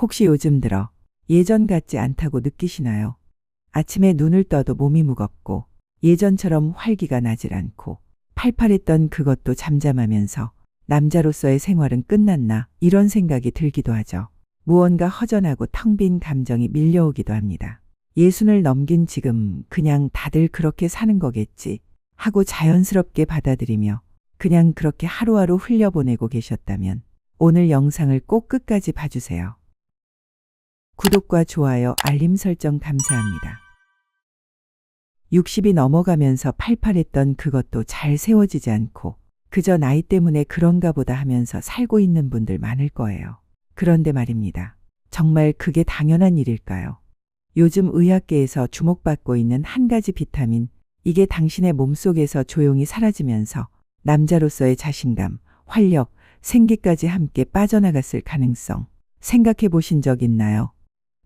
혹시 요즘 들어 예전 같지 않다고 느끼시나요? 아침에 눈을 떠도 몸이 무겁고 예전처럼 활기가 나질 않고 팔팔했던 그것도 잠잠하면서 남자로서의 생활은 끝났나 이런 생각이 들기도 하죠. 무언가 허전하고 텅 빈 감정이 밀려오기도 합니다. 예순을 넘긴 지금 그냥 다들 그렇게 사는 거겠지 하고 자연스럽게 받아들이며 그냥 그렇게 하루하루 흘려보내고 계셨다면 오늘 영상을 꼭 끝까지 봐주세요. 구독과 좋아요, 알림 설정 감사합니다. 60이 넘어가면서 팔팔했던 그것도 잘 세워지지 않고 그저 나이 때문에 그런가 보다 하면서 살고 있는 분들 많을 거예요. 그런데 말입니다. 정말 그게 당연한 일일까요? 요즘 의학계에서 주목받고 있는 한 가지 비타민, 이게 당신의 몸속에서 조용히 사라지면서 남자로서의 자신감, 활력, 생기까지 함께 빠져나갔을 가능성 생각해 보신 적 있나요?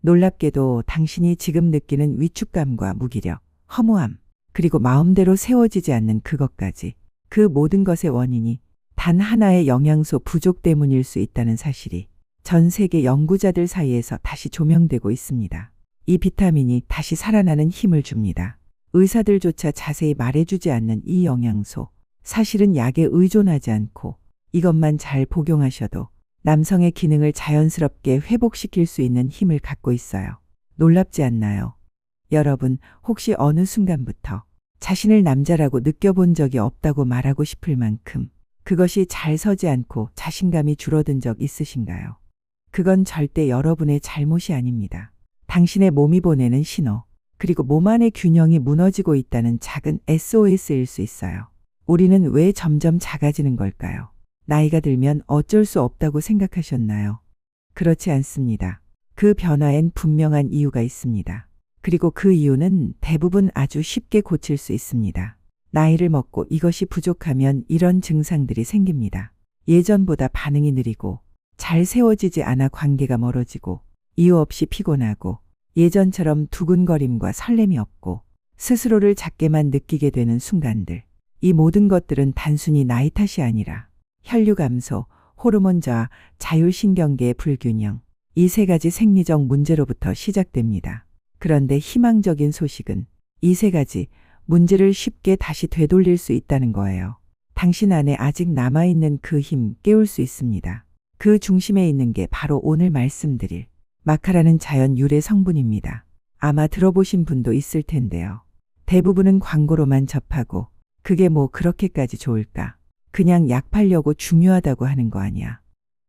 놀랍게도 당신이 지금 느끼는 위축감과 무기력, 허무함, 그리고 마음대로 세워지지 않는 그것까지 그 모든 것의 원인이 단 하나의 영양소 부족 때문일 수 있다는 사실이 전 세계 연구자들 사이에서 다시 조명되고 있습니다. 이 비타민이 다시 살아나는 힘을 줍니다. 의사들조차 자세히 말해주지 않는 이 영양소, 사실은 약에 의존하지 않고 이것만 잘 복용하셔도 남성의 기능을 자연스럽게 회복시킬 수 있는 힘을 갖고 있어요. 놀랍지 않나요? 여러분, 혹시 어느 순간부터 자신을 남자라고 느껴본 적이 없다고 말하고 싶을 만큼 그것이 잘 서지 않고 자신감이 줄어든 적 있으신가요? 그건 절대 여러분의 잘못이 아닙니다. 당신의 몸이 보내는 신호, 그리고 몸 안의 균형이 무너지고 있다는 작은 SOS일 수 있어요. 우리는 왜 점점 작아지는 걸까요? 나이가 들면 어쩔 수 없다고 생각하셨나요? 그렇지 않습니다. 그 변화엔 분명한 이유가 있습니다. 그리고 그 이유는 대부분 아주 쉽게 고칠 수 있습니다. 나이를 먹고 이것이 부족하면 이런 증상들이 생깁니다. 예전보다 반응이 느리고 잘 세워지지 않아 관계가 멀어지고 이유 없이 피곤하고 예전처럼 두근거림과 설렘이 없고 스스로를 작게만 느끼게 되는 순간들. 이 모든 것들은 단순히 나이 탓이 아니라 혈류 감소, 호르몬 저하, 자율신경계의 불균형, 이 세 가지 생리적 문제로부터 시작됩니다. 그런데 희망적인 소식은 이 세 가지 문제를 쉽게 다시 되돌릴 수 있다는 거예요. 당신 안에 아직 남아있는 그 힘 깨울 수 있습니다. 그 중심에 있는 게 바로 오늘 말씀드릴 마카라는 자연 유래 성분입니다. 아마 들어보신 분도 있을 텐데요. 대부분은 광고로만 접하고 그게 뭐 그렇게까지 좋을까? 그냥 약 팔려고 중요하다고 하는 거 아니야?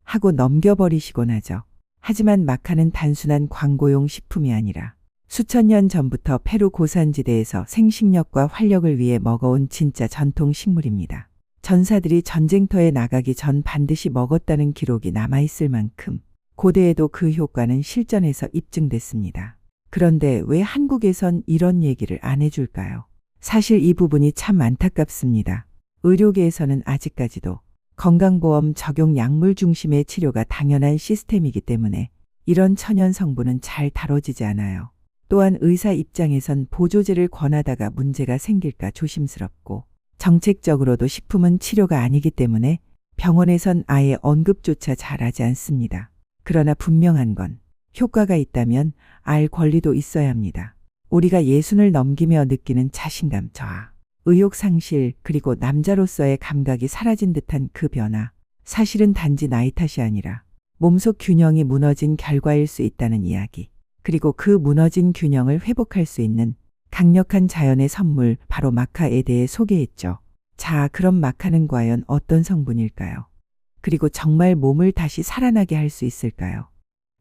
하고 넘겨버리시곤 하죠. 하지만 마카는 단순한 광고용 식품이 아니라 수천 년 전부터 페루 고산지대에서 생식력과 활력을 위해 먹어온 진짜 전통 식물입니다. 전사들이 전쟁터에 나가기 전 반드시 먹었다는 기록이 남아있을 만큼 고대에도 그 효과는 실전에서 입증됐습니다. 그런데 왜 한국에선 이런 얘기를 안 해줄까요? 사실 이 부분이 참 안타깝습니다. 의료계에서는 아직까지도 건강보험 적용 약물 중심의 치료가 당연한 시스템이기 때문에 이런 천연 성분은 잘 다뤄지지 않아요. 또한 의사 입장에선 보조제를 권하다가 문제가 생길까 조심스럽고 정책적으로도 식품은 치료가 아니기 때문에 병원에선 아예 언급조차 잘하지 않습니다. 그러나 분명한 건 효과가 있다면 알 권리도 있어야 합니다. 우리가 예순을 넘기며 느끼는 자신감 저하, 의욕 상실, 그리고 남자로서의 감각이 사라진 듯한 그 변화, 사실은 단지 나이 탓이 아니라 몸속 균형이 무너진 결과일 수 있다는 이야기, 그리고 그 무너진 균형을 회복할 수 있는 강력한 자연의 선물, 바로 마카에 대해 소개했죠. 자, 그럼 마카는 과연 어떤 성분일까요? 그리고 정말 몸을 다시 살아나게 할 수 있을까요?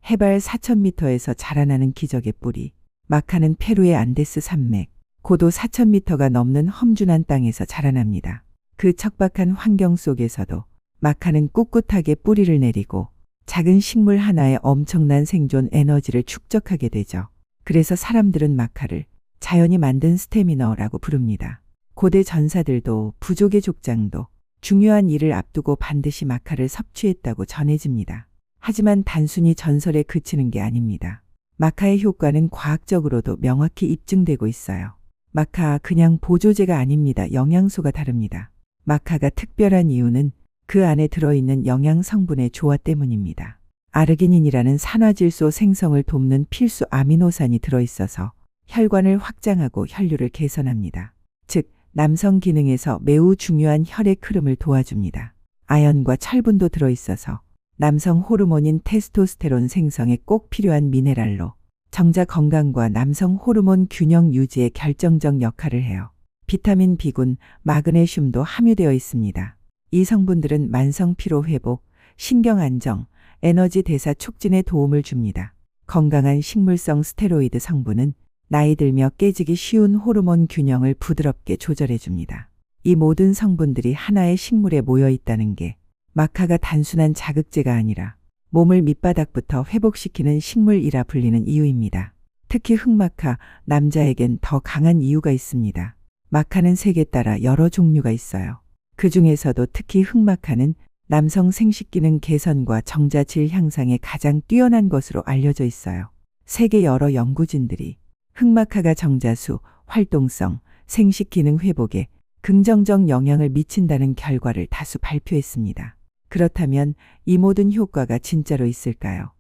해발 4,000m에서 자라나는 기적의 뿌리, 마카는 페루의 안데스 산맥, 고도 4,000m가 넘는 험준한 땅에서 자라납니다. 그 척박한 환경 속에서도 마카는 꿋꿋하게 뿌리를 내리고 작은 식물 하나에 엄청난 생존 에너지를 축적하게 되죠. 그래서 사람들은 마카를 자연이 만든 스태미너라고 부릅니다. 고대 전사들도 부족의 족장도 중요한 일을 앞두고 반드시 마카를 섭취했다고 전해집니다. 하지만 단순히 전설에 그치는 게 아닙니다. 마카의 효과는 과학적으로도 명확히 입증되고 있어요. 마카 그냥 보조제가 아닙니다. 영양소가 다릅니다. 마카가 특별한 이유는 그 안에 들어있는 영양 성분의 조화 때문입니다. 아르기닌이라는 산화질소 생성을 돕는 필수 아미노산이 들어있어서 혈관을 확장하고 혈류를 개선합니다. 즉, 남성 기능에서 매우 중요한 혈액 흐름을 도와줍니다. 아연과 철분도 들어있어서 남성 호르몬인 테스토스테론 생성에 꼭 필요한 미네랄로 정자 건강과 남성 호르몬 균형 유지에 결정적 역할을 해요. 비타민 B군, 마그네슘도 함유되어 있습니다. 이 성분들은 만성 피로 회복, 신경 안정, 에너지 대사 촉진에 도움을 줍니다. 건강한 식물성 스테로이드 성분은 나이 들며 깨지기 쉬운 호르몬 균형을 부드럽게 조절해 줍니다. 이 모든 성분들이 하나의 식물에 모여 있다는 게 마카가 단순한 자극제가 아니라 몸을 밑바닥부터 회복시키는 식물이라 불리는 이유입니다. 특히 흑마카, 남자에겐 더 강한 이유가 있습니다. 마카는 색에 따라 여러 종류가 있어요. 그 중에서도 특히 흑마카는 남성 생식기능 개선과 정자질 향상에 가장 뛰어난 것으로 알려져 있어요. 세계 여러 연구진들이 흑마카가 정자수, 활동성, 생식기능 회복에 긍정적 영향을 미친다는 결과를 다수 발표했습니다. 그렇다면 이 모든 효과가 진짜로 있을까요?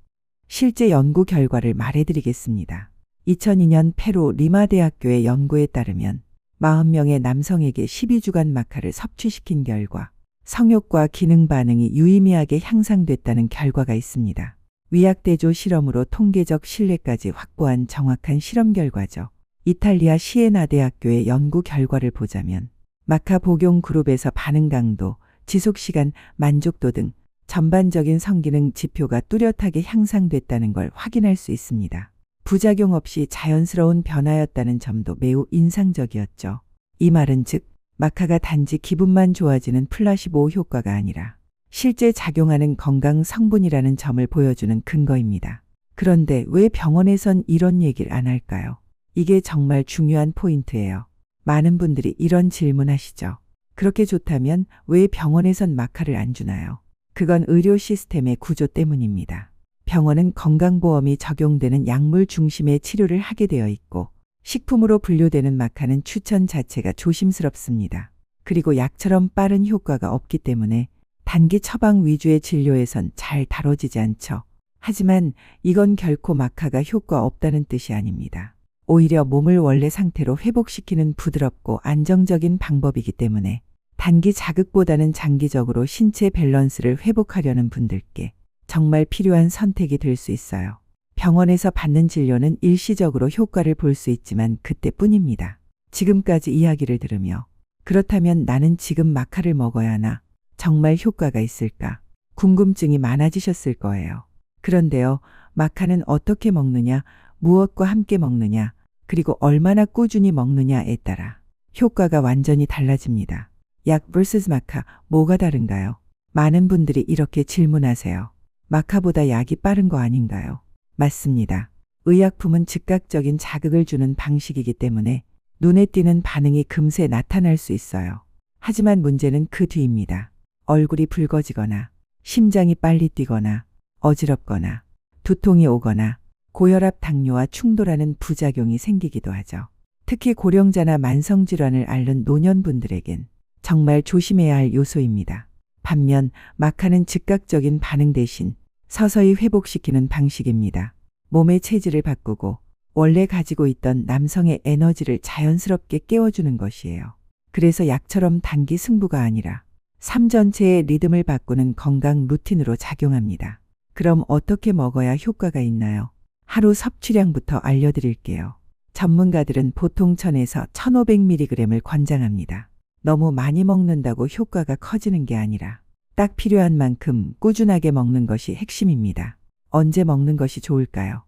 실제 연구 결과를 말해드리겠습니다. 2002년 페루 리마 대학교의 연구에 따르면 40명의 남성에게 12주간 마카를 섭취시킨 결과 성욕과 기능 반응이 유의미하게 향상됐다는 결과가 있습니다. 위약대조 실험으로 통계적 신뢰까지 확보한 정확한 실험 결과죠. 이탈리아 시에나 대학교의 연구 결과를 보자면 마카 복용 그룹에서 반응 강도, 지속시간, 만족도 등 전반적인 성기능 지표가 뚜렷하게 향상됐다는 걸 확인할 수 있습니다. 부작용 없이 자연스러운 변화였다는 점도 매우 인상적이었죠. 이 말은 즉, 마카가 단지 기분만 좋아지는 플라시보 효과가 아니라 실제 작용하는 건강 성분이라는 점을 보여주는 근거입니다. 그런데 왜 병원에선 이런 얘기를 안 할까요? 이게 정말 중요한 포인트예요. 많은 분들이 이런 질문하시죠. 그렇게 좋다면 왜 병원에선 마카를 안 주나요? 그건 의료 시스템의 구조 때문입니다. 병원은 건강보험이 적용되는 약물 중심의 치료를 하게 되어 있고 식품으로 분류되는 마카는 추천 자체가 조심스럽습니다. 그리고 약처럼 빠른 효과가 없기 때문에 단기 처방 위주의 진료에선 잘 다뤄지지 않죠. 하지만 이건 결코 마카가 효과 없다는 뜻이 아닙니다. 오히려 몸을 원래 상태로 회복시키는 부드럽고 안정적인 방법이기 때문에 단기 자극보다는 장기적으로 신체 밸런스를 회복하려는 분들께 정말 필요한 선택이 될 수 있어요. 병원에서 받는 진료는 일시적으로 효과를 볼 수 있지만 그때뿐입니다. 지금까지 이야기를 들으며 그렇다면 나는 지금 마카를 먹어야 하나? 정말 효과가 있을까? 궁금증이 많아지셨을 거예요. 그런데요, 마카는 어떻게 먹느냐, 무엇과 함께 먹느냐, 그리고 얼마나 꾸준히 먹느냐에 따라 효과가 완전히 달라집니다. 약 vs 마카, 뭐가 다른가요? 많은 분들이 이렇게 질문하세요. 마카보다 약이 빠른 거 아닌가요? 맞습니다. 의약품은 즉각적인 자극을 주는 방식이기 때문에 눈에 띄는 반응이 금세 나타날 수 있어요. 하지만 문제는 그 뒤입니다. 얼굴이 붉어지거나, 심장이 빨리 뛰거나, 어지럽거나, 두통이 오거나, 고혈압 당뇨와 충돌하는 부작용이 생기기도 하죠. 특히 고령자나 만성질환을 앓는 노년분들에겐 정말 조심해야 할 요소입니다. 반면 마카는 즉각적인 반응 대신 서서히 회복시키는 방식입니다. 몸의 체질을 바꾸고 원래 가지고 있던 남성의 에너지를 자연스럽게 깨워주는 것이에요. 그래서 약처럼 단기 승부가 아니라 삶 전체의 리듬을 바꾸는 건강 루틴으로 작용합니다. 그럼 어떻게 먹어야 효과가 있나요? 하루 섭취량부터 알려드릴게요. 전문가들은 보통 1000에서 1500mg을 권장합니다. 너무 많이 먹는다고 효과가 커지는 게 아니라 딱 필요한 만큼 꾸준하게 먹는 것이 핵심입니다. 언제 먹는 것이 좋을까요?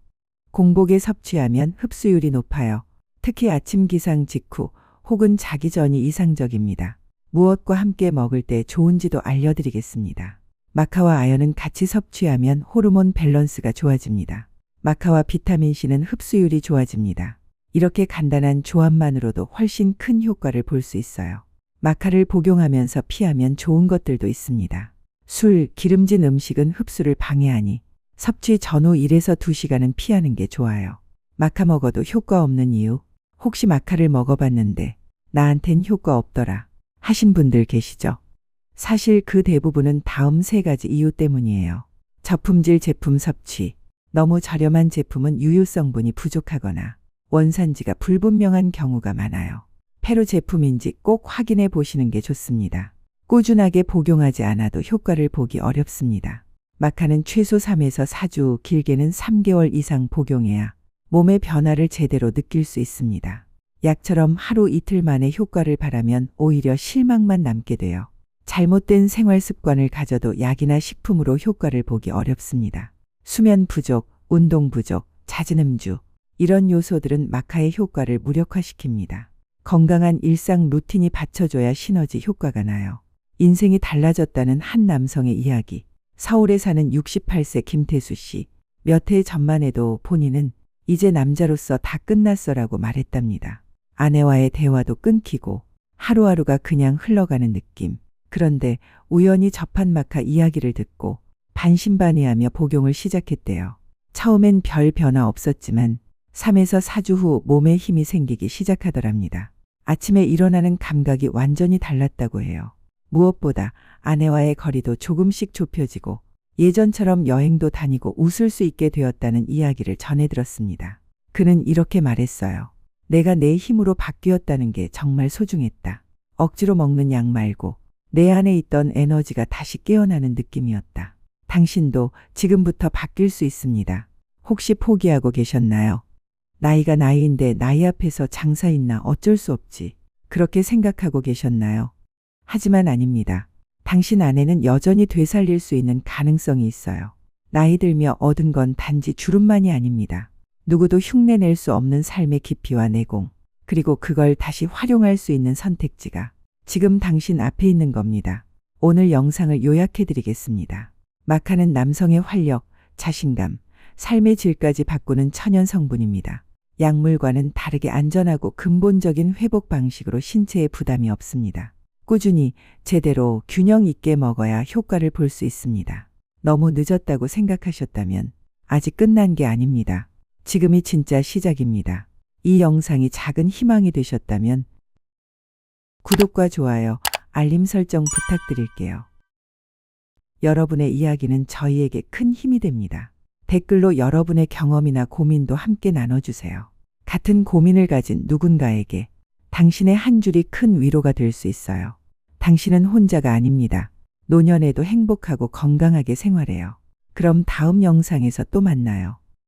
공복에 섭취하면 흡수율이 높아요. 특히 아침 기상 직후 혹은 자기 전이 이상적입니다. 무엇과 함께 먹을 때 좋은지도 알려드리겠습니다. 마카와 아연은 같이 섭취하면 호르몬 밸런스가 좋아집니다. 마카와 비타민C는 흡수율이 좋아집니다. 이렇게 간단한 조합만으로도 훨씬 큰 효과를 볼 수 있어요. 마카를 복용하면서 피하면 좋은 것들도 있습니다. 술, 기름진 음식은 흡수를 방해하니 섭취 전후 1에서 2시간은 피하는 게 좋아요. 마카 먹어도 효과 없는 이유, 혹시 마카를 먹어봤는데 나한텐 효과 없더라 하신 분들 계시죠? 사실 그 대부분은 다음 3가지 이유 때문이에요. 저품질 제품 섭취. 너무 저렴한 제품은 유효 성분이 부족하거나 원산지가 불분명한 경우가 많아요. 페루 제품인지 꼭 확인해 보시는 게 좋습니다. 꾸준하게 복용하지 않아도 효과를 보기 어렵습니다. 마카는 최소 3에서 4주, 길게는 3개월 이상 복용해야 몸의 변화를 제대로 느낄 수 있습니다. 약처럼 하루 이틀 만에 효과를 바라면 오히려 실망만 남게 돼요. 잘못된 생활 습관을 가져도 약이나 식품으로 효과를 보기 어렵습니다. 수면 부족, 운동 부족, 잦은 음주, 이런 요소들은 마카의 효과를 무력화시킵니다. 건강한 일상 루틴이 받쳐줘야 시너지 효과가 나요. 인생이 달라졌다는 한 남성의 이야기. 서울에 사는 68세 김태수 씨. 몇 해 전만 해도 본인은 이제 남자로서 다 끝났어라고 말했답니다. 아내와의 대화도 끊기고 하루하루가 그냥 흘러가는 느낌. 그런데 우연히 접한 마카 이야기를 듣고 반신반의하며 복용을 시작했대요. 처음엔 별 변화 없었지만 3에서 4주 후 몸에 힘이 생기기 시작하더랍니다. 아침에 일어나는 감각이 완전히 달랐다고 해요. 무엇보다 아내와의 거리도 조금씩 좁혀지고 예전처럼 여행도 다니고 웃을 수 있게 되었다는 이야기를 전해 들었습니다. 그는 이렇게 말했어요. 내가 내 힘으로 바뀌었다는 게 정말 소중했다. 억지로 먹는 약 말고 내 안에 있던 에너지가 다시 깨어나는 느낌이었다. 당신도 지금부터 바뀔 수 있습니다. 혹시 포기하고 계셨나요? 나이가 나이인데 나이 앞에서 장사 있나 어쩔 수 없지. 그렇게 생각하고 계셨나요? 하지만 아닙니다. 당신 안에는 여전히 되살릴 수 있는 가능성이 있어요. 나이 들며 얻은 건 단지 주름만이 아닙니다. 누구도 흉내낼 수 없는 삶의 깊이와 내공, 그리고 그걸 다시 활용할 수 있는 선택지가 지금 당신 앞에 있는 겁니다. 오늘 영상을 요약해 드리겠습니다. 마카는 남성의 활력, 자신감, 삶의 질까지 바꾸는 천연 성분입니다. 약물과는 다르게 안전하고 근본적인 회복 방식으로 신체에 부담이 없습니다. 꾸준히 제대로 균형 있게 먹어야 효과를 볼 수 있습니다. 너무 늦었다고 생각하셨다면 아직 끝난 게 아닙니다. 지금이 진짜 시작입니다. 이 영상이 작은 희망이 되셨다면 구독과 좋아요, 알림 설정 부탁드릴게요. 여러분의 이야기는 저희에게 큰 힘이 됩니다. 댓글로 여러분의 경험이나 고민도 함께 나눠주세요. 같은 고민을 가진 누군가에게 당신의 한 줄이 큰 위로가 될 수 있어요. 당신은 혼자가 아닙니다. 노년에도 행복하고 건강하게 생활해요. 그럼 다음 영상에서 또 만나요.